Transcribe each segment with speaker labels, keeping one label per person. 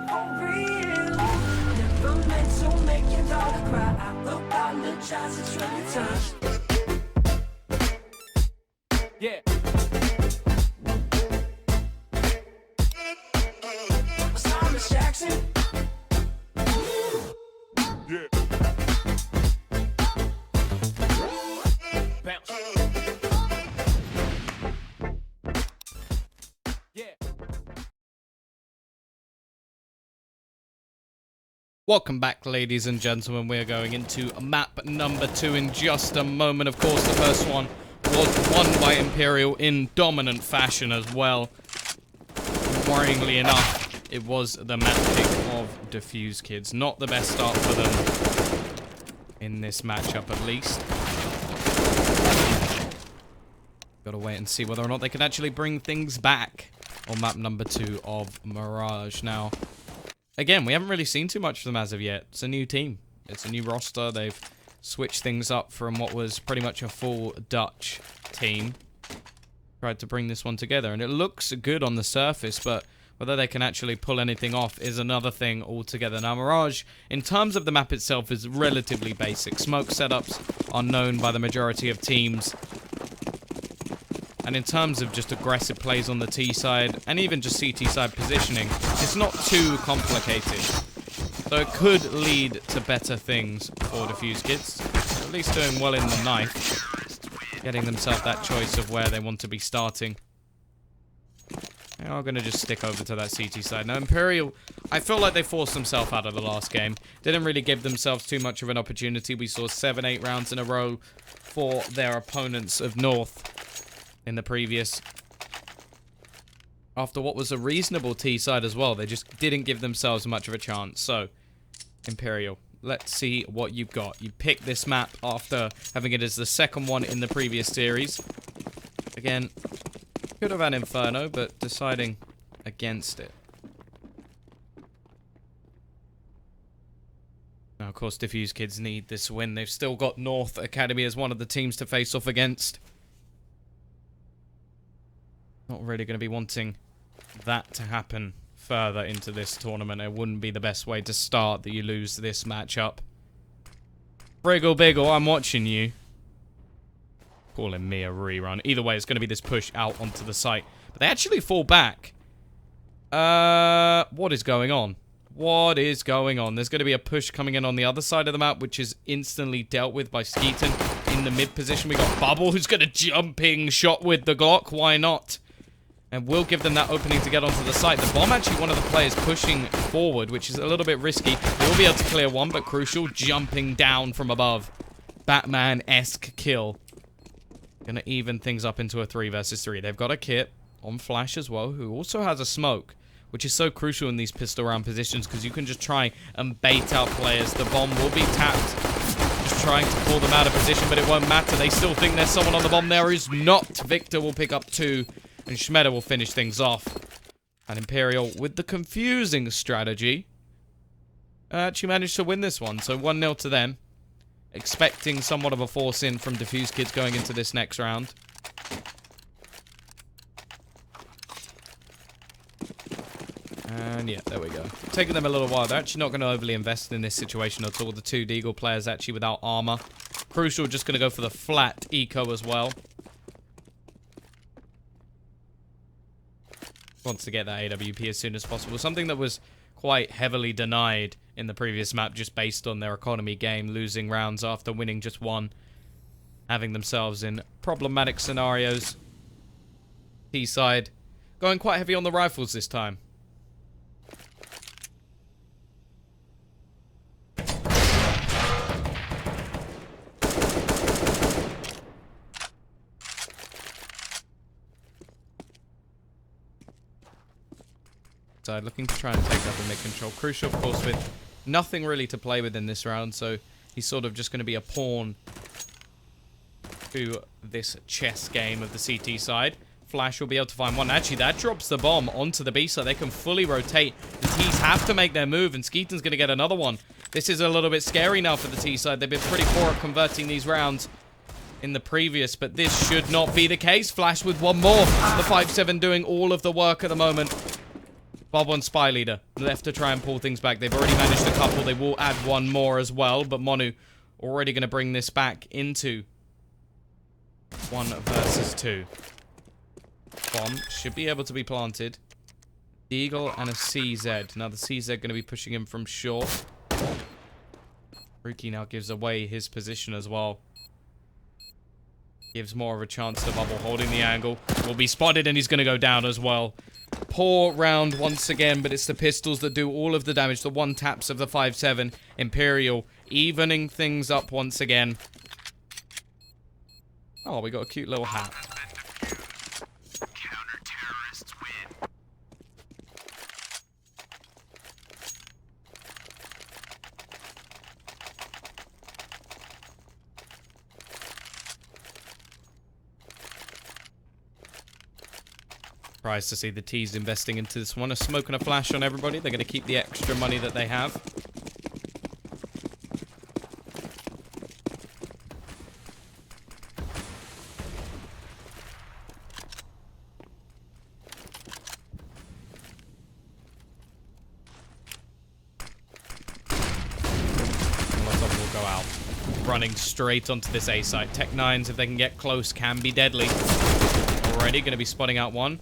Speaker 1: for real. Never meant to make your daughter cry. I apologize a trillion times.
Speaker 2: Yeah.
Speaker 1: Thomas Jackson.
Speaker 2: Yeah. Bounce. Yeah. Welcome back, ladies and gentlemen. We're going into map number 2 in just a moment. Of course, the first one was won by Imperial in dominant fashion as well. Worryingly enough, it was the map pick of Defusekids. Not the best start for them in this matchup, at least. Gotta wait and see whether or not they can actually bring things back on map number 2 of Mirage. Now, again, we haven't really seen too much of them as of yet. It's a new team. It's a new roster. They've switched things up from what was pretty much a full Dutch team. Tried to bring this one together, and it looks good on the surface, but whether they can actually pull anything off is another thing altogether. Now, Mirage, in terms of the map itself, is relatively basic. Smoke setups are known by the majority of teams. And in terms of just aggressive plays on the T side, and even just CT side positioning, it's not too complicated. So it could lead to better things for Defusekids. At least doing well in the knife. Getting themselves that choice of where they want to be starting. They are going to just stick over to that CT side. Now, Imperial, I feel like they forced themselves out of the last game. Didn't really give themselves too much of an opportunity. We saw 7-8 rounds in a row for their opponents of North in the previous. After what was a reasonable T side as well, they just didn't give themselves much of a chance. So, Imperial, let's see what you've got. You picked this map after having it as the second one in the previous series. Again, could have had Inferno, but deciding against it. Now, of course, Defusekids need this win. They've still got North Academy as one of the teams to face off against. Not really going to be wanting that to happen further into this tournament. It wouldn't be the best way to start that you lose this matchup. Briggle Biggle, I'm watching you. Calling me a rerun. Either way, it's going to be this push out onto the site. But they actually fall back. What is going on? What is going on? There's going to be a push coming in on the other side of the map, which is instantly dealt with by Skeeton. In the mid position, we got Bubble, who's going to jumping shot with the Glock. Why not? And we'll give them that opening to get onto the site. The Bomb, actually one of the players pushing forward, which is a little bit risky. They will be able to clear one, but Crucial jumping down from above. Batman-esque kill. Gonna even things up into a 3 versus 3. They've got a kit on Flash as well, who also has a smoke, which is so crucial in these pistol round positions because you can just try and bait out players. The bomb will be tapped, just trying to pull them out of position, but it won't matter. They still think there's someone on the bomb. There is not. Victor will pick up 2, and Schmeder will finish things off. And Imperial, with the confusing strategy, actually managed to win this one. So 1-0 to them. Expecting somewhat of a force in from Defusekids going into this next round. And yeah, there we go. Taking them a little while. They're actually not going to overly invest in this situation at all. The 2 Deagle players actually without armor. Crucial just going to go for the flat eco as well. Wants to get that AWP as soon as possible. Something that was quite heavily denied in the previous map just based on their economy game, losing rounds after winning just 1, having themselves in problematic scenarios. T-side going quite heavy on the rifles this time. Looking to try and take up and make control. Crucial, of course, with nothing really to play with in this round, so he's sort of just going to be a pawn to this chess game of the CT side. Flash will be able to find one. Actually, that drops the bomb onto the B, so they can fully rotate. The T's have to make their move, and Skeeton's going to get another one. This is a little bit scary now for the T side. They've been pretty poor at converting these rounds in the previous, but this should not be the case. Flash with one more. The 5-7 doing all of the work at the moment. Bob on Spy Leader. Left to try and pull things back. They've already managed a couple. They will add one more as well. But Monu already going to bring this back into 1 versus 2. Bomb should be able to be planted. Eagle and a CZ. Now the CZ going to be pushing him from shore. Rookie now gives away his position as well. Gives more of a chance to Bubble. Holding the angle. Will be spotted and he's going to go down as well. Poor round once again, but it's the pistols that do all of the damage. The one taps of the 5.7. Imperial evening things up once again. Oh, we got a cute little hat. Surprised to see the T's investing into this one. A smoke and a flash on everybody. They're going to keep the extra money that they have. Molotov will go out. Running straight onto this A site. Tech 9s, if they can get close, can be deadly. Already going to be spotting out one.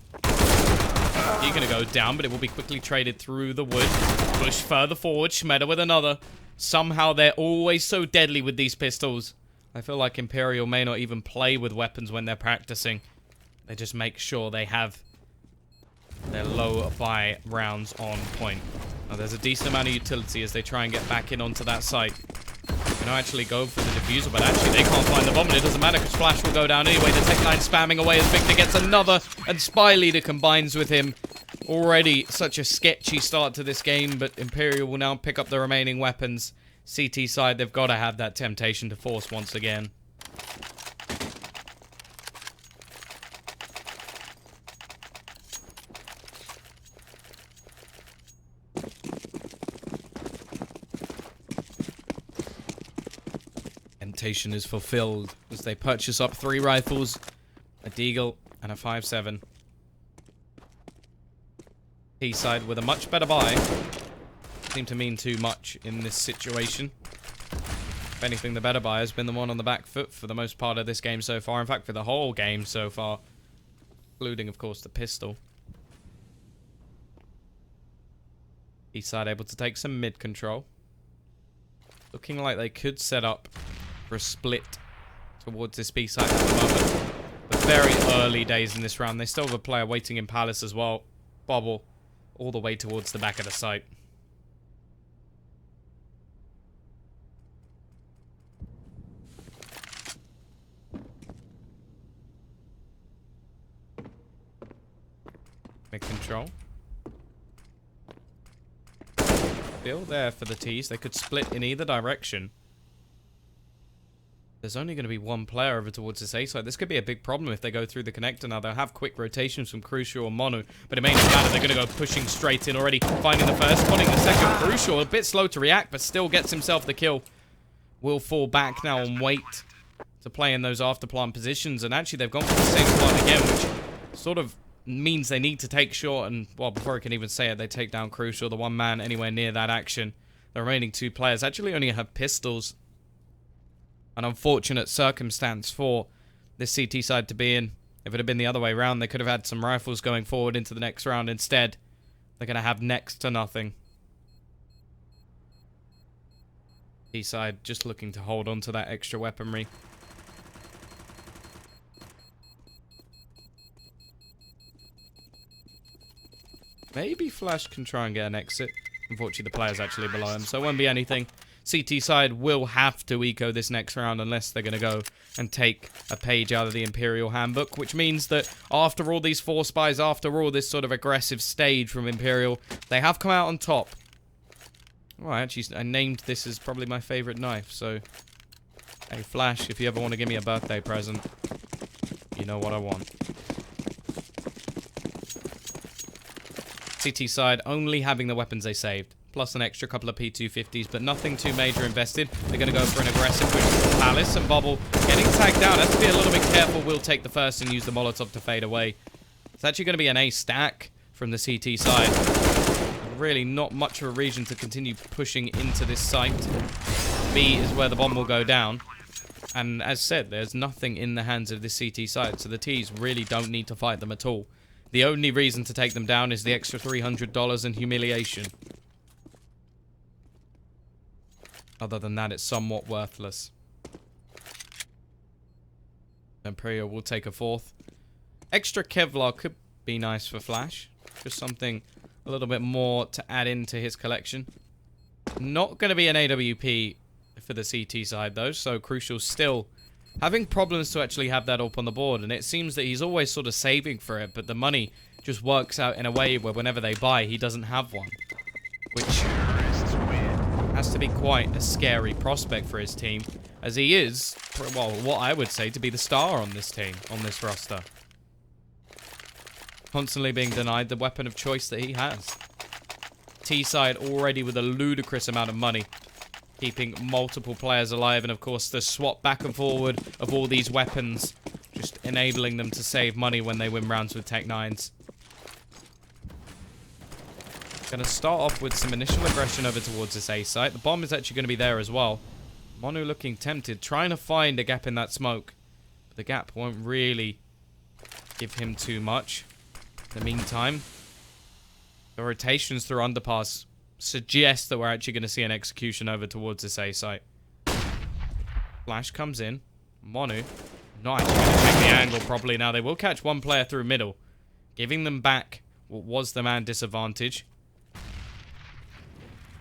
Speaker 2: He's going to go down, but it will be quickly traded through the wood. Push further forward. Schmeder with another. Somehow they're always so deadly with these pistols. I feel like Imperial may not even play with weapons when they're practicing. They just make sure they have their low buy rounds on point. Now there's a decent amount of utility as they try and get back in onto that site. Going to actually go for the diffuser, but actually they can't find the bomb, and it doesn't matter because Flash will go down anyway. The Tech 9 spamming away as Victor gets another, and Spy Leader combines with him. Already such a sketchy start to this game, but Imperial will now pick up the remaining weapons. CT side, they've got to have that temptation to force once again. Temptation is fulfilled as they purchase up 3 rifles, a Deagle, and a 5.7. T-side with a much better buy. Seem to mean too much in this situation. If anything, the better buy has been the one on the back foot for the most part of this game so far. In fact, for the whole game so far. Including, of course, the pistol. T-side able to take some mid control. Looking like they could set up for a split towards this B side at the moment. But very early days in this round. They still have a player waiting in Palace as well. Bobble all the way towards the back of the site. Mid control. Still there for the T's. They could split in either direction. There's only going to be one player over towards this A side. This could be a big problem if they go through the connector now. They'll have quick rotations from Crucial or Mono, but it may not matter. They're going to go pushing straight in already. Finding the first, spotting the second. Crucial, a bit slow to react, but still gets himself the kill. Will fall back now and wait to play in those after-plant positions. And actually, they've gone for the same plant again, which sort of means they need to take short. And, well, before I can even say it, they take down Crucial, the one man anywhere near that action. The remaining 2 players actually only have pistols. An unfortunate circumstance for this CT side to be in. If it had been the other way around, they could have had some rifles going forward into the next round. Instead, they're going to have next to nothing. T side just looking to hold on to that extra weaponry. Maybe Flash can try and get an exit. Unfortunately, the player's actually below him, so it won't be anything. CT side will have to eco this next round unless they're going to go and take a page out of the Imperial handbook, which means that after all these 4 spies, after all this sort of aggressive stage from Imperial, they have come out on top. Well, actually, I named this as probably my favorite knife, so hey, Flash, if you ever want to give me a birthday present, you know what I want. CT side only having the weapons they saved. Plus an extra couple of P250s, but nothing too major invested. They're going to go for an aggressive push to Palace, and Bobble getting tagged down. Has to be a little bit careful. We'll take the first and use the Molotov to fade away. It's actually going to be an A stack from the CT side. really not much of a reason to continue pushing into this site. B is where the bomb will go down. And as said, there's nothing in the hands of this CT side, so the Ts really don't need to fight them at all. The only reason to take them down is the extra $300 in humiliation. Other than that, it's somewhat worthless. Imperial will take a fourth. Extra Kevlar could be nice for Flash. Just something a little bit more to add into his collection. Not going to be an AWP for the CT side, though, so Crucial still having problems to actually have that up on the board, and it seems that he's always sort of saving for it, but the money just works out in a way where whenever they buy, he doesn't have one. Which has to be quite a scary prospect for his team, as he is, well, what I would say to be the star on this team, on this roster. Constantly being denied the weapon of choice that he has. T-side already with a ludicrous amount of money, keeping multiple players alive, and of course the swap back and forward of all these weapons, just enabling them to save money when they win rounds with Tech 9s. Gonna start off with some initial aggression over towards this A site. The bomb is actually going to be there as well. Monu looking tempted, trying to find a gap in that smoke. But the gap won't really give him too much. In the meantime, the rotations through underpass suggest that we're actually going to see an execution over towards this A site. Flash comes in. Monu not actually going to check the angle properly. Now they will catch one player through middle, giving them back what was the man disadvantage.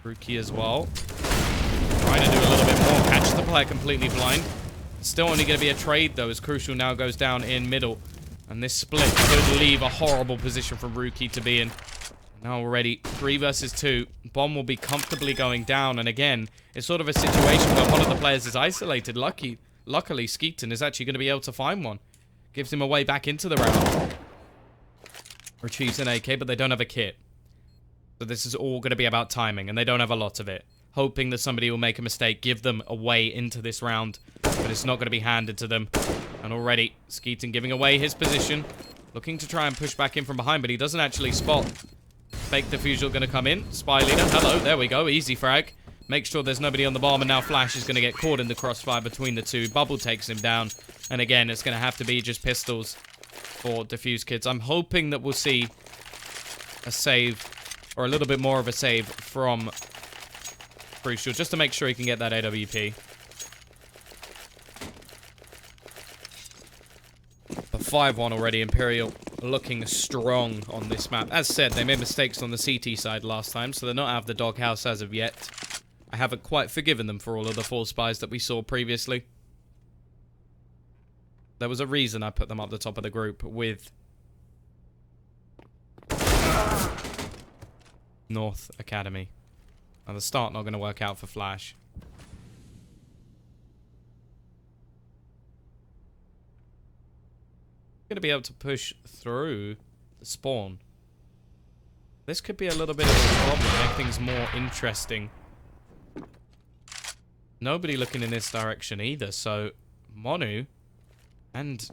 Speaker 2: Rookie as well. Trying to do a little bit more. Catch the player completely blind. Still only going to be a trade, though, as Crucial now goes down in middle. And this split could leave a horrible position for Rookie to be in. Now already 3 versus 2. Bomb will be comfortably going down. And again, it's sort of a situation where one of the players is isolated. Luckily, Skeeton is actually going to be able to find one. Gives him a way back into the round. Retrieves an AK, but they don't have a kit. So this is all going to be about timing, and they don't have a lot of it. Hoping that somebody will make a mistake, give them a way into this round, but it's not going to be handed to them. And already, Skeeton giving away his position, looking to try and push back in from behind, but he doesn't actually spot. Fake Defusekids going to come in. Spy leader, hello, there we go, easy frag. Make sure there's nobody on the bomb, and now Flash is going to get caught in the crossfire between the two. Bubble takes him down, and again, it's going to have to be just pistols for Defusekids. I'm hoping that we'll see a save, or a little bit more of a save from Crucial, just to make sure he can get that AWP. But 5-1 already, Imperial looking strong on this map. As said, they made mistakes on the CT side last time, so they're not out of the doghouse as of yet. I haven't quite forgiven them for all of the false spies that we saw previously. There was a reason I put them up the top of the group with North Academy. Now the start not going to work out for Flash. Going to be able to push through the spawn. This could be a little bit of a problem, make things more interesting. Nobody looking in this direction either, so Monu and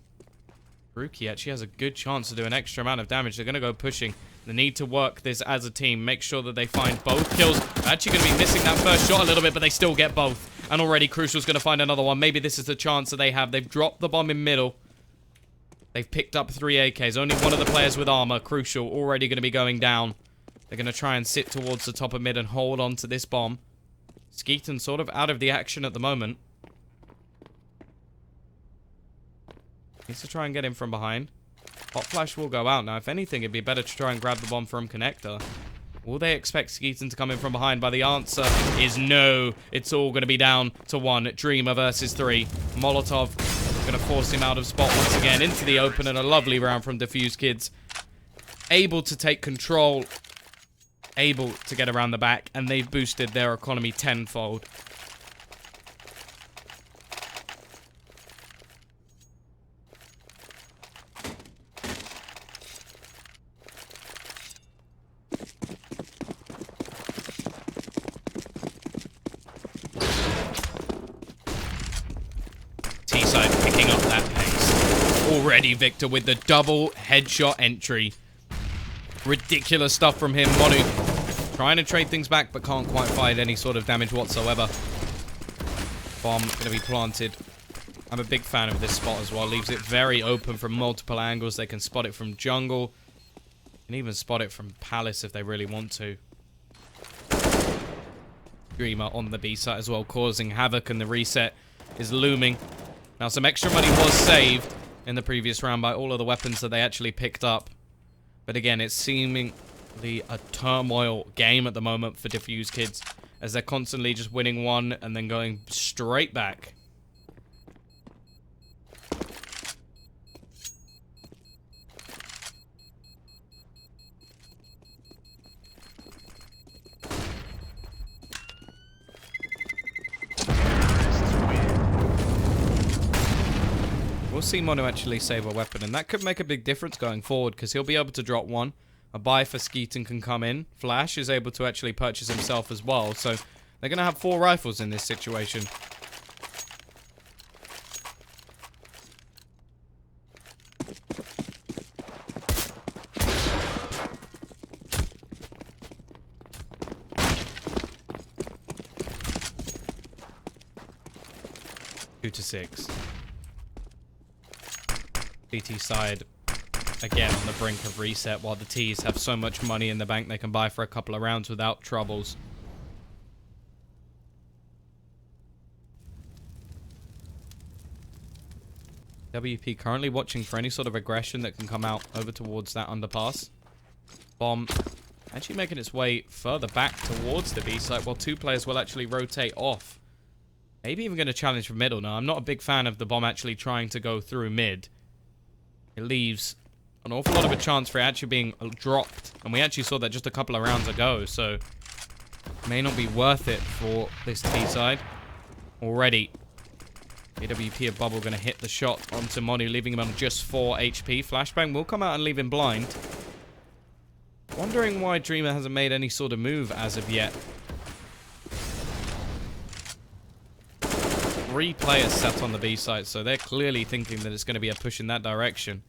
Speaker 2: Rookie actually has a good chance to do an extra amount of damage. They're going to go pushing. They need to work this as a team. Make sure that they find both kills. They're actually going to be missing that first shot a little bit, but they still get both. And already Crucial's going to find another one. Maybe this is the chance that they have. They've dropped the bomb in middle. They've picked up 3 AKs. Only one of the players with armor. Crucial already going to be going down. They're going to try and sit towards the top of mid and hold on to this bomb. Skeeton sort of out of the action at the moment. Needs to try and get in from behind. Hot Flash will go out. Now, if anything, it'd be better to try and grab the bomb from Connector. Will they expect Skeeton to come in from behind? But the answer is no. It's all going to be down to 1. Dreamer versus 3. Molotov going to force him out of spot once again into the open, and a lovely round from Defusekids. Able to take control. Able to get around the back, and they've boosted their economy tenfold. T-side picking up that pace. Already Victor with the double headshot entry. Ridiculous stuff from him. Monu Trying to trade things back, but can't quite find any sort of damage whatsoever. Bomb going to be planted. I'm a big fan of this spot as well. Leaves it very open from multiple angles. They can spot it from jungle. Can even spot it from palace if they really want to. Dreamer on the B site as well, causing havoc, and the reset is looming. Now, some extra money was saved in the previous round by all of the weapons that they actually picked up. But again, it's seemingly a turmoil game at the moment for Defusekids, as they're constantly just winning one and then going straight back. We'll see Mono actually save a weapon, and that could make a big difference going forward, because he'll be able to drop one. A buy for Skeeton can come in. Flash is able to actually purchase himself as well, so they're going to have 4 rifles in this situation. Two to 6. CT side, again, on the brink of reset, while the T's have so much money in the bank they can buy for a couple of rounds without troubles. WP currently watching for any sort of aggression that can come out over towards that underpass. Bomb actually making its way further back towards the B site, while 2 players will actually rotate off. Maybe even going to challenge for middle. Now, I'm not a big fan of the bomb actually trying to go through mid. It leaves an awful lot of a chance for it actually being dropped. And we actually saw that just a couple of rounds ago, so it may not be worth it for this T side. Already, AWP a bubble going to hit the shot onto Monu, leaving him on just 4 HP. Flashbang will come out and leave him blind. Wondering why Dreamer hasn't made any sort of move as of yet. 3 players sat on the B site, so they're clearly thinking that it's going to be a push in that direction.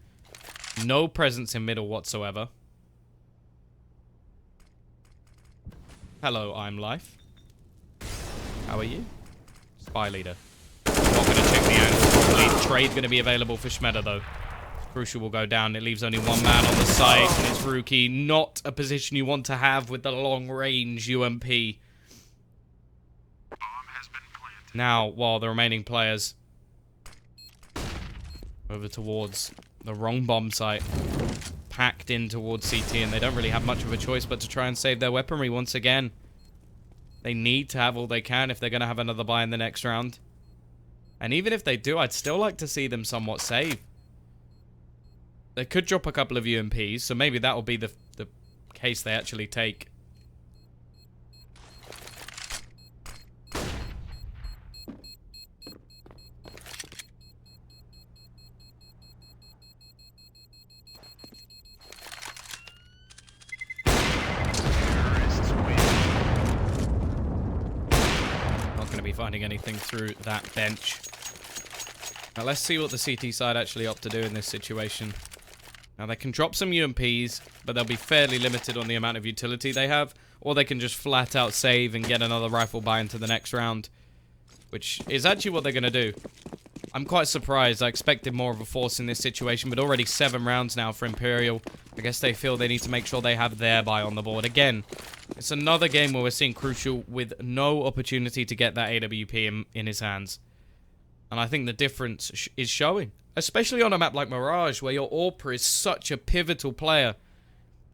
Speaker 2: No presence in middle whatsoever. Hello, I'm Life. How are you? Spy leader. Not going to check the angle properly. Trade going to be available for Schmeder, though. Crucial will go down. It leaves only 1 man on the site, and it's Rookie. Not a position you want to have with the long-range UMP. Now, while the remaining players over towards the wrong bomb site, packed in towards CT, and they don't really have much of a choice but to try and save their weaponry once again. They need to have all they can if they're going to have another buy in the next round. And even if they do, I'd still like to see them somewhat save. They could drop a couple of UMPs, so maybe that will be the case they actually take. Finding anything through that bench. Now let's see what the CT side actually opt to do in this situation. Now they can drop some UMPs, but they'll be fairly limited on the amount of utility they have, or they can just flat out save and get another rifle buy into the next round, which is actually what they're going to do. I'm quite surprised. I expected more of a force in this situation, but already 7 rounds now for Imperial. I guess they feel they need to make sure they have their buy on the board. Again, it's another game where we're seeing Crucial with no opportunity to get that AWP in his hands. And I think the difference is showing. Especially on a map like Mirage, where your AWPer is such a pivotal player.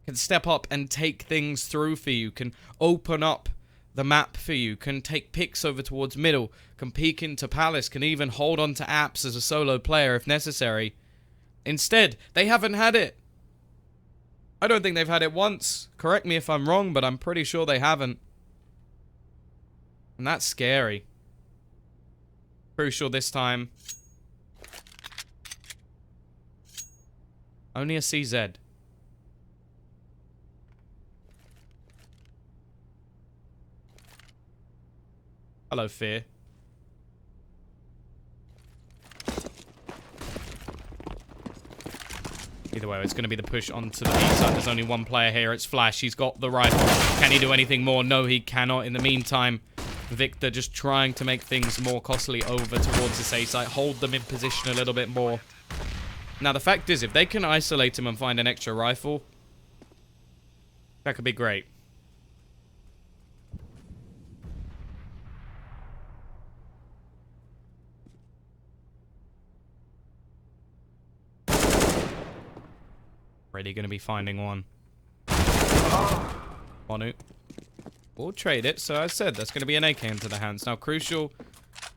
Speaker 2: Can step up and take things through for you. Can open up the map for you. Can take picks over towards middle. Can peek into Palace. Can even hold on to apps as a solo player if necessary. Instead, they haven't had it. I don't think they've had it once. Correct me if I'm wrong, but I'm pretty sure they haven't. And that's scary. Crucial this time. Only a CZ. Hello, Fear. Either way. It's going to be the push onto the B side. There's only one player here. It's Flash. He's got the rifle. Can he do anything more? No, he cannot. In the meantime, Victor just trying to make things more costly over towards this A site. Hold them in position a little bit more. Now, the fact is, if they can isolate him and find an extra rifle, that could be great. Already going to be finding one. Monu. We'll trade it. So I said, that's going to be an AK into the hands. Now, Crucial,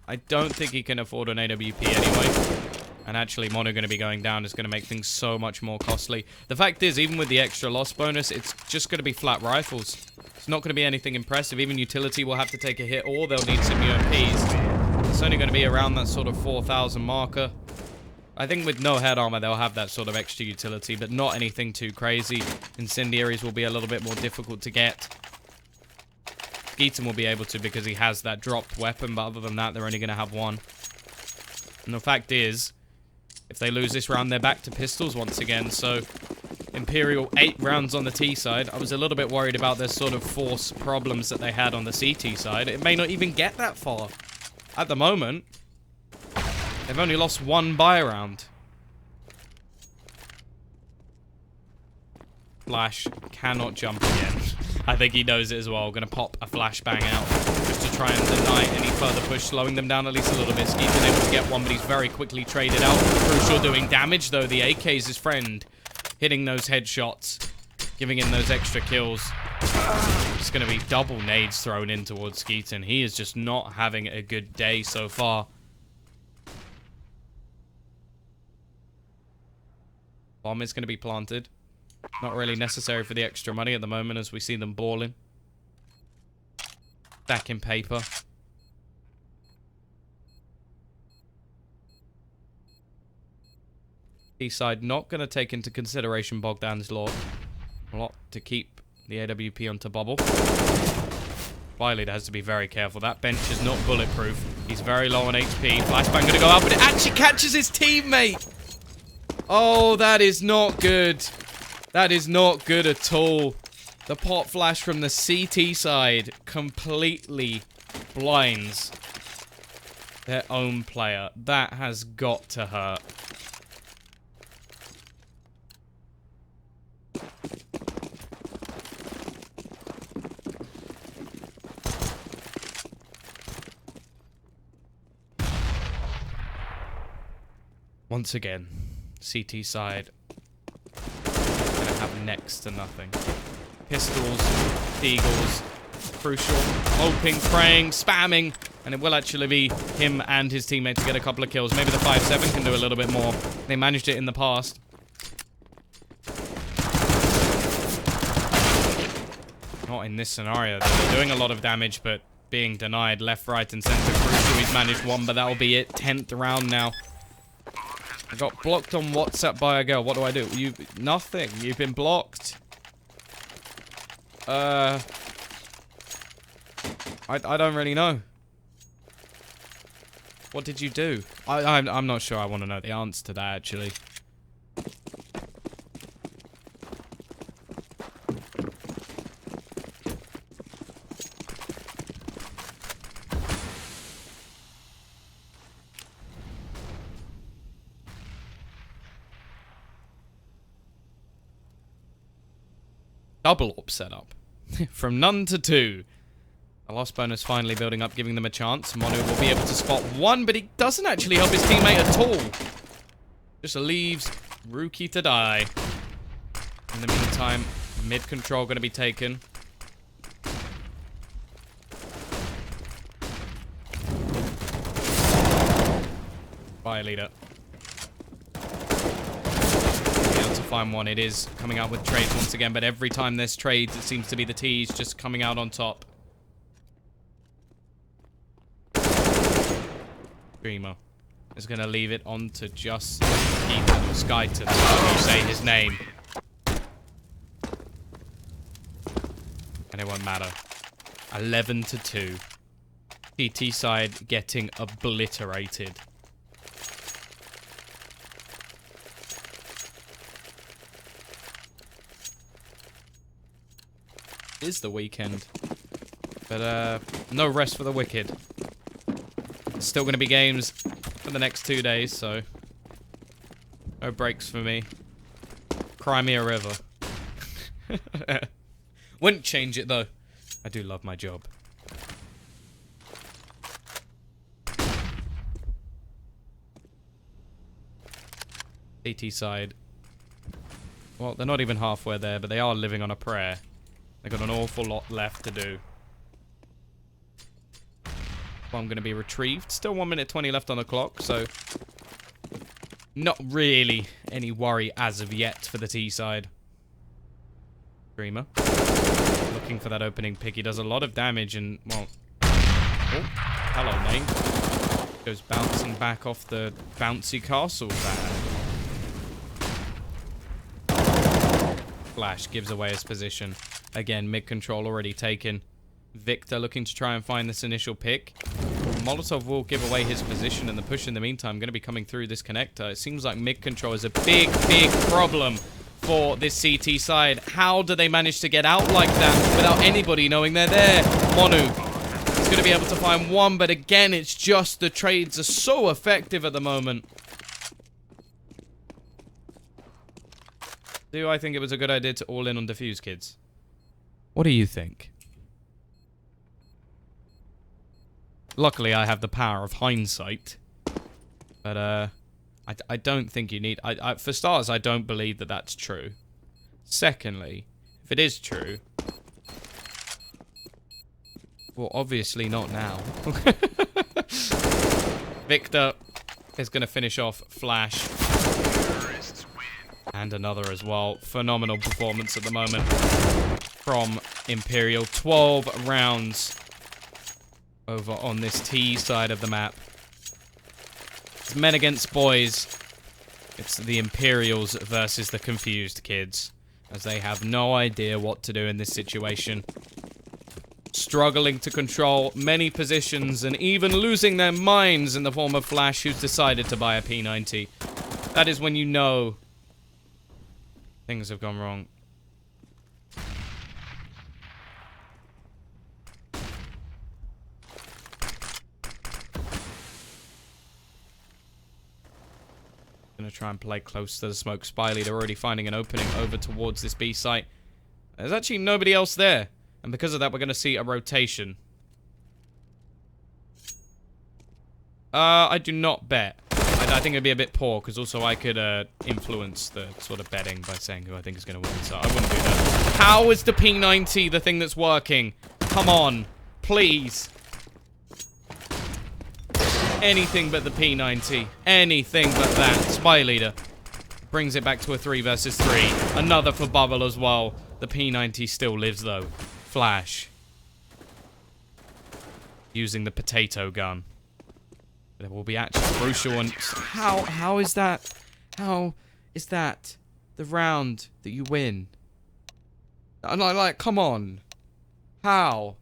Speaker 2: I don't think he can afford an AWP anyway. And actually, Monu going to be going down is going to make things so much more costly. The fact is, even with the extra loss bonus, it's just going to be flat rifles. It's not going to be anything impressive. Even Utility will have to take a hit, or they'll need some UMPs. It's only going to be around that sort of 4,000 marker. I think with no head armor, they'll have that sort of extra utility, but not anything too crazy. Incendiaries will be a little bit more difficult to get. Skeeton will be able to because he has that dropped weapon, but other than that, they're only going to have one. And the fact is, if they lose this round, they're back to pistols once again. So, Imperial, 8 rounds on the T side. I was a little bit worried about their sort of force problems that they had on the CT side. It may not even get that far. At the moment, they've only lost 1 buy round. Flash cannot jump again. I think he knows it as well. Gonna pop a flashbang out just to try and deny any further push, slowing them down at least a little bit. Skeeton able to get one, but he's very quickly traded out. Crucial doing damage, though. The AK is his friend. Hitting those headshots, giving him those extra kills. It's gonna be double nades thrown in towards Skeeton. He is just not having a good day so far. Bomb is going to be planted. Not really necessary for the extra money at the moment as we see them balling. Back in paper. East side not going to take into consideration Bogdan's Law. A lot to keep the AWP onto Bubble. Leader has to be very careful. That bench is not bulletproof. He's very low on HP. Flashbang going to go out, but it actually catches his teammate. Oh, that is not good. That is not good at all. The pot flash from the CT side completely blinds their own player. That has got to hurt. Once again, CT side gonna have next to nothing. Pistols, Eagles, Crucial, hoping, praying, spamming, and it will actually be him and his teammate to get a couple of kills. Maybe the 5-7 can do a little bit more. They managed it in the past. Not in this scenario. They're doing a lot of damage, but being denied left, right, and center. Crucial, he's managed one, but that'll be it. 10th round now. I got blocked on WhatsApp by a girl. What do I do? Nothing. You've been blocked. I don't really know. What did you do? I'm not sure I want to know the answer to that, actually. Double up setup. From none to 2. The loss bonus finally building up, giving them a chance. Monu will be able to spot one, but he doesn't actually help his teammate at all. Just leaves Rookie to die. In the meantime, mid control going to be taken. Fire leader. Find one. It is coming out with trades once again, but every time there's trades, it seems to be the T's just coming out on top. Dreamer is going to leave it on to just Ethan or Skyton, how you say his name. And it won't matter. 11 to 2. TT side getting obliterated. is the weekend. But no rest for the wicked. Still going to be games for the next 2 days, so no breaks for me. Cry me a river. Wouldn't change it though. I do love my job. CT side. Well, they're not even halfway there, but they are living on a prayer. They've got an awful lot left to do. Well, I'm going to be retrieved. Still 1 minute 20 left on the clock, so not really any worry as of yet for the T side. Dreamer. Looking for that opening pick. He does a lot of damage and, well... Oh, hello, mate. Goes bouncing back off the bouncy castle van. Flash gives away his position. Again, mid-control already taken. Victor looking to try and find this initial pick. Molotov will give away his position, and the push in the meantime going to be coming through this connector. It seems like mid-control is a big, big problem for this CT side. How do they manage to get out like that without anybody knowing they're there? Monu is going to be able to find one, but again, it's just the trades are so effective at the moment. Do I think it was a good idea to all in on Defusekids? What do you think? Luckily, I have the power of hindsight. But, I don't think you need... for starters, I don't believe that that's true. Secondly, if it is true... Well, obviously not now. Victor is going to finish off Flash. And another as well. Phenomenal performance at the moment from Imperial. 12 rounds over on this T side of the map. It's men against boys. It's the Imperials versus the confused kids, as they have no idea what to do in this situation. Struggling to control many positions and even losing their minds in the form of Flash, who's decided to buy a P90. That is when you know things have gone wrong. Gonna try and play close to the smoke. Spy leader already finding an opening over towards this B site. There's actually nobody else there, and because of that, we're gonna see a rotation. I do not bet. I think it'd be a bit poor, because also I could influence the sort of betting by saying who I think is going to win, so I wouldn't do that. How is the P90 the thing that's working? Come on. Please. Anything but the P90. Anything but that. Spy leader brings it back to a 3 versus 3. Another for Bubble as well. The P90 still lives, though. Flash. Using the potato gun. It will be actually crucial. And how is that the round that you win? And like, come on. How?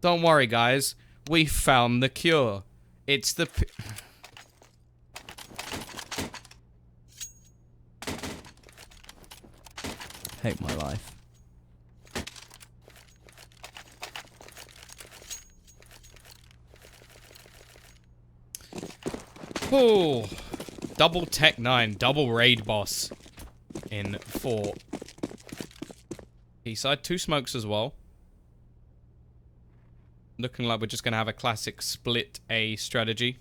Speaker 2: Don't worry, guys. We found the cure. It's the hate my life. Oh, double Tech 9, double raid boss in 4. East-side, 2 smokes as well. Looking like we're just going to have a classic split A strategy.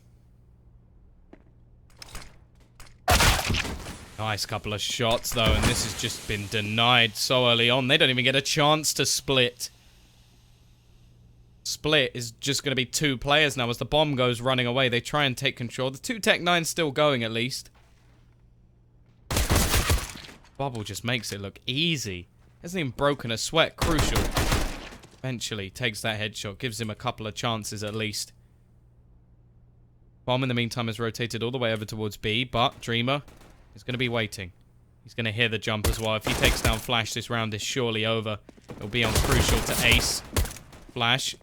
Speaker 2: Nice couple of shots though, and this has just been denied so early on. They don't even get a chance to split. Split is just going to be 2 players now as the bomb goes running away. They try and take control. The 2 Tech 9's still going at least. Bubble just makes it look easy. Hasn't even broken a sweat. Crucial. Eventually takes that headshot. Gives him a couple of chances at least. Bomb in the meantime has rotated all the way over towards B, but Dreamer is going to be waiting. He's going to hear the jump as well. If he takes down Flash, this round is surely over. It'll be on Crucial to ace. Flash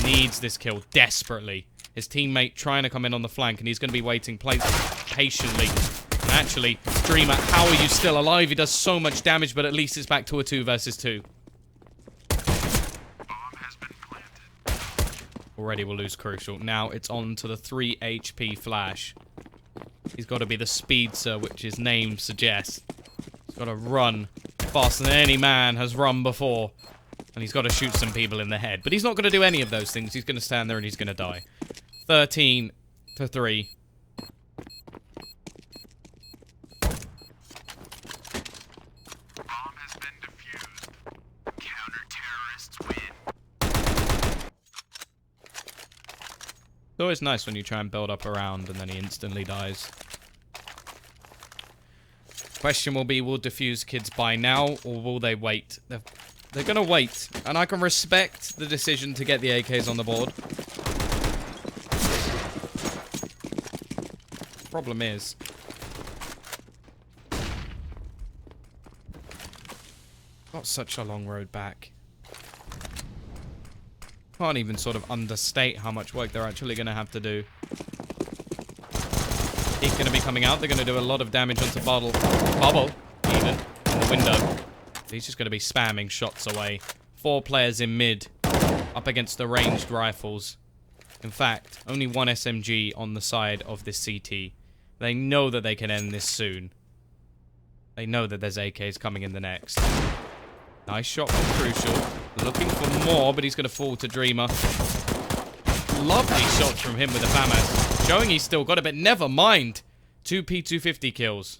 Speaker 2: needs this kill desperately. His teammate trying to come in on the flank, and he's going to be waiting patiently And actually, Dreamer, how are you still alive? He does so much damage, but at least it's back to a 2 versus 2. Already we'll lose Crucial. Now it's on to the 3 HP Flash. He's got to be the speedster, which his name suggests. He's got to run faster than any man has run before. And he's got to shoot some people in the head. But he's not going to do any of those things. He's going to stand there and he's going to die. 13 to 3.
Speaker 3: Bomb has been defused. Counter-terrorists win.
Speaker 2: It's always nice when you try and build up a round and then he instantly dies. Question will be, will Defusekids buy now or will they wait? They're going to wait. And I can respect the decision to get the AKs on the board. Problem is, got such a long road back. Can't even sort of understate how much work they're actually going to have to do. He's going to be coming out. They're going to do a lot of damage onto Bubble, even, in the window. He's just going to be spamming shots away. 4 players in mid, up against the ranged rifles. In fact, only 1 SMG on the side of this CT. They know that they can end this soon. They know that there's AKs coming in the next. Nice shot from Crucial. Looking for more, but he's going to fall to Dreamer. Lovely shots from him with the FAMAS. Showing he's still got it, but never mind. 2 P250 kills.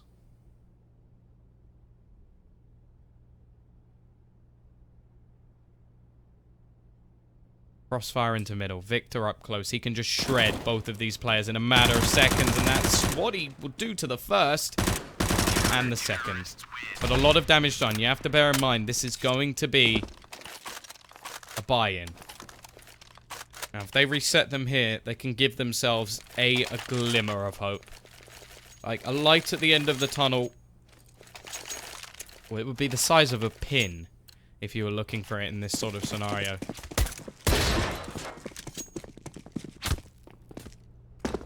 Speaker 2: Crossfire into middle. Victor up close. He can just shred both of these players in a matter of seconds, and that's what he will do to the first and the second. But a lot of damage done. You have to bear in mind, this is going to be a buy-in. Now, if they reset them here, they can give themselves a glimmer of hope. Like, a light at the end of the tunnel. Well, it would be the size of a pin if you were looking for it in this sort of scenario.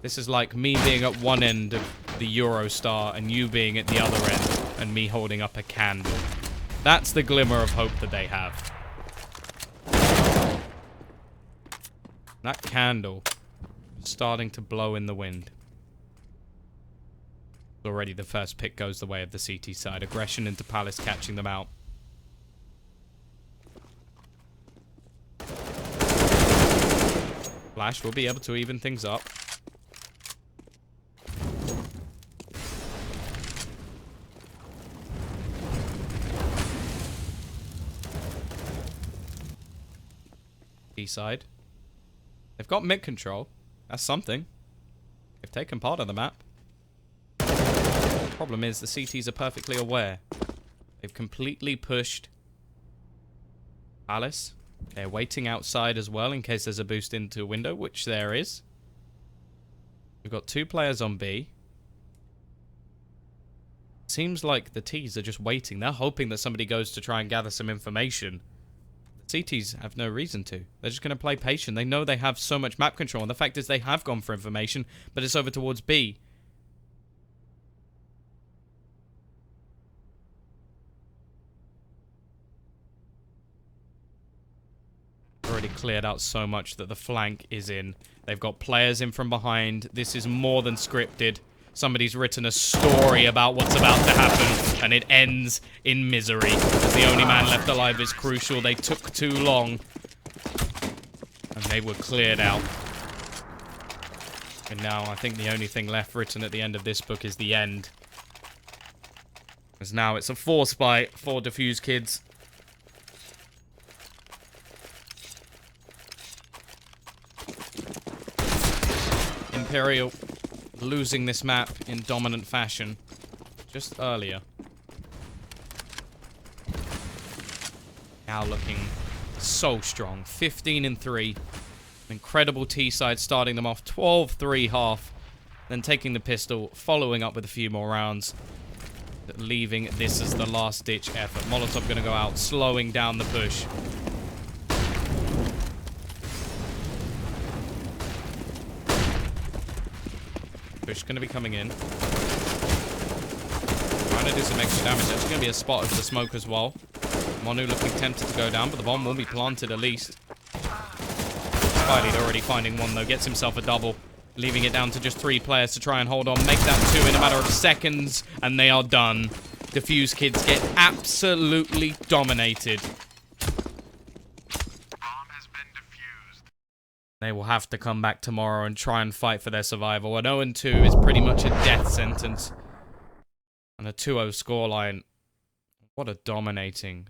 Speaker 2: This is like me being at one end of the Eurostar and you being at the other end and me holding up a candle. That's the glimmer of hope that they have. That candle is starting to blow in the wind. Already the first pick goes the way of the CT side. Aggression into Palace, catching them out. Flash will be able to even things up. Side. They've got mid control. That's something. They've taken part of the map. Problem is, the CTs are perfectly aware. They've completely pushed Palace. They're waiting outside as well in case there's a boost into a window, which there is. We've got 2 players on B. Seems like the Ts are just waiting. They're hoping that somebody goes to try and gather some information. CTs have no reason to. They're just going to play patient. They know they have so much map control. And the fact is they have gone for information, but it's over towards B. Already cleared out so much that the flank is in. They've got players in from behind. This is more than scripted. Somebody's written a story about what's about to happen, and it ends in misery. As the only man left alive is Crucial. They took too long, and they were cleared out. And now I think the only thing left written at the end of this book is the end. As now it's a force fight for Defusekids. Imperial losing this map in dominant fashion just earlier. Now looking so strong. 15-3. Incredible T-side starting them off. 12-3 half. Then taking the pistol, following up with a few more rounds. Leaving this as the last-ditch effort. Molotov going to go out, slowing down the push. Push going to be coming in. going to do some extra damage. There's going to be a spot of the smoke as well. Monu looking tempted to go down, but the bomb will be planted at least. Spidey'd already finding one, though. Gets himself a double, leaving it down to just 3 players to try and hold on. Make that 2 in a matter of seconds, and they are done. Defusekids get absolutely dominated.
Speaker 3: Bomb has been defused.
Speaker 2: They will have to come back tomorrow and try and fight for their survival. An 0-2 is pretty much a death sentence. And a 2-0 scoreline. What a dominating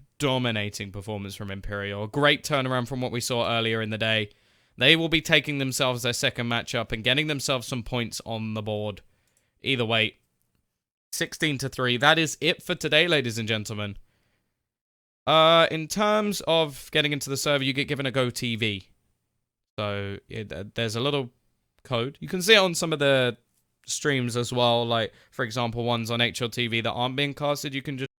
Speaker 2: performance from Imperial. A great turnaround from what we saw earlier in the day. They will be taking themselves their second matchup and getting themselves some points on the board. Either way, 16-3. That is it for today, ladies and gentlemen. In terms of getting into the server, you get given a Go TV. So there's a little code. You can see it on some of the streams as well. Like, for example, ones on HLTV that aren't being casted. You can just